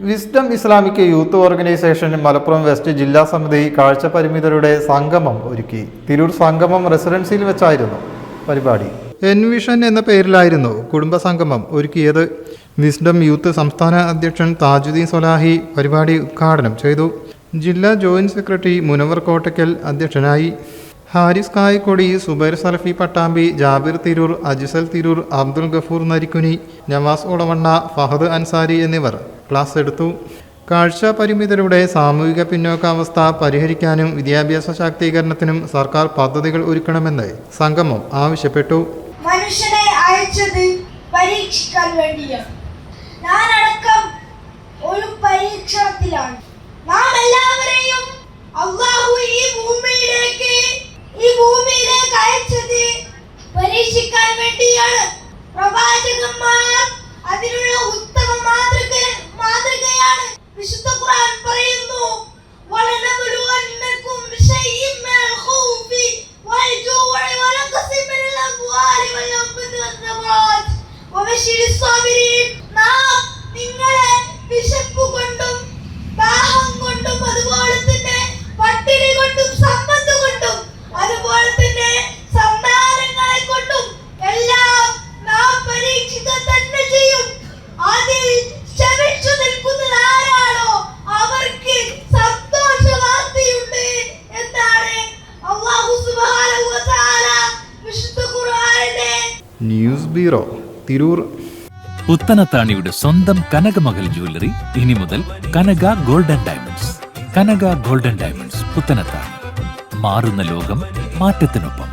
Wisdom Islamic youth organisation Malappuram west ജില്ലാ സമിതി കാഴ്ച പരിമിതരുടെ സംഗമം ഒരുക്കി. തിരൂർ സംഗമം റെസിഡൻസിയിൽ വെച്ചായിരുന്നു പരിപാടി. എൻവിഷൻ എന്ന പേരിലായിരുന്നു കുടുംബ സംഗമം ഒരുക്കിയത്. വിസ്ഡം യൂത്ത് സംസ്ഥാന അധ്യക്ഷൻ താജുദ്ദീൻ സ്വലാഹി പരിപാടി ഉദ്ഘാടനം ചെയ്തു. ജില്ലാ ജോയിന്റ് സെക്രട്ടറി മുനവർ കോട്ടയ്ക്കൽ അധ്യക്ഷനായി. ഹാരിസ് കായക്കൊടി, സുബൈർ സലഫി പട്ടാമ്പി, ജാബിർ തിരൂർ, അജിസൽ തിരൂർ, അബ്ദുൽ ഗഫൂർ നരിക്കുനി, നവാസ് ഒളവണ്ണ, ഫഹദ് അൻസാരി എന്നിവർ ക്ലാസ് എടുത്തു. കാഴ്ച പരിമിതരുടെ സാമൂഹിക പിന്നോക്കാവസ്ഥ പരിഹരിക്കാനും വിദ്യാഭ്യാസ ശാക്തീകരണത്തിനും സർക്കാർ പദ്ധതികൾ ഒരുക്കണമെന്ന് സംഗമം ആവശ്യപ്പെട്ടു. മനുഷ്യനെ അയച്ചത് പരീക്ഷിക്കാൻ വേണ്ടിയാണ്. ഞാനടക്കം ഒരു പരീക്ഷണത്തിലാണ്. നാം എല്ലാവരെയും അല്ലാഹു ഈ ഭൂമിയിലേക്ക് അയച്ചത് പരീക്ഷിക്കാൻ വേണ്ടിയാണ്. പ്രവാചകന്മാർ അതിനുള്ള ഉത്തമ മാതൃകയാണ്. വിശുദ്ധ ഖുർആൻ പറയുന്നു, വലനബ്ലുവന്നകും ബിശൈഇൻ മിനൽ ഖൗഫി വൽജൂഇ വനഖസിൻ മിനൽ അംവാലി വൽ അൻഫുസി വസ്സമറാത്ത് വബശിരിസ് സാബിരീൻ. നാം നിങ്ങളെ വിശപ്പ് കൊണ്ടും ദാഹം കൊണ്ടും അതുപോലെ തന്നെ പട്ടിണി കൊണ്ടും സമ്പത്ത് കൊണ്ടും അതുപോലെ തന്നെ സന്താനങ്ങളെ കൊണ്ടും എല്ലാം നാം പരീക്ഷിക്കുക തന്നെ ചെയ്യും. അതിൽ ക്ഷമിച്ചു നിൽക്കുന്നത് ആരാണോ അവർക്ക് സന്തോഷവാർത്തയുണ്ട് എന്നാണ് അല്ലാഹു സുബ്ഹാനഹു വ തആല വിശുദ്ധ ഖുർആനിലെ. News bureau, Tirur. പുത്തനത്താണിയുടെ സ്വന്തം കനകമകൽ ജ്വല്ലറി ഇനി മുതൽ കനക ഗോൾഡൻ ഡയമണ്ട്സ്. കനക ഗോൾഡൻ ഡയമണ്ട്സ്, പുത്തനത്താണി. മാറുന്ന ലോകം, മാറ്റത്തിനൊപ്പം.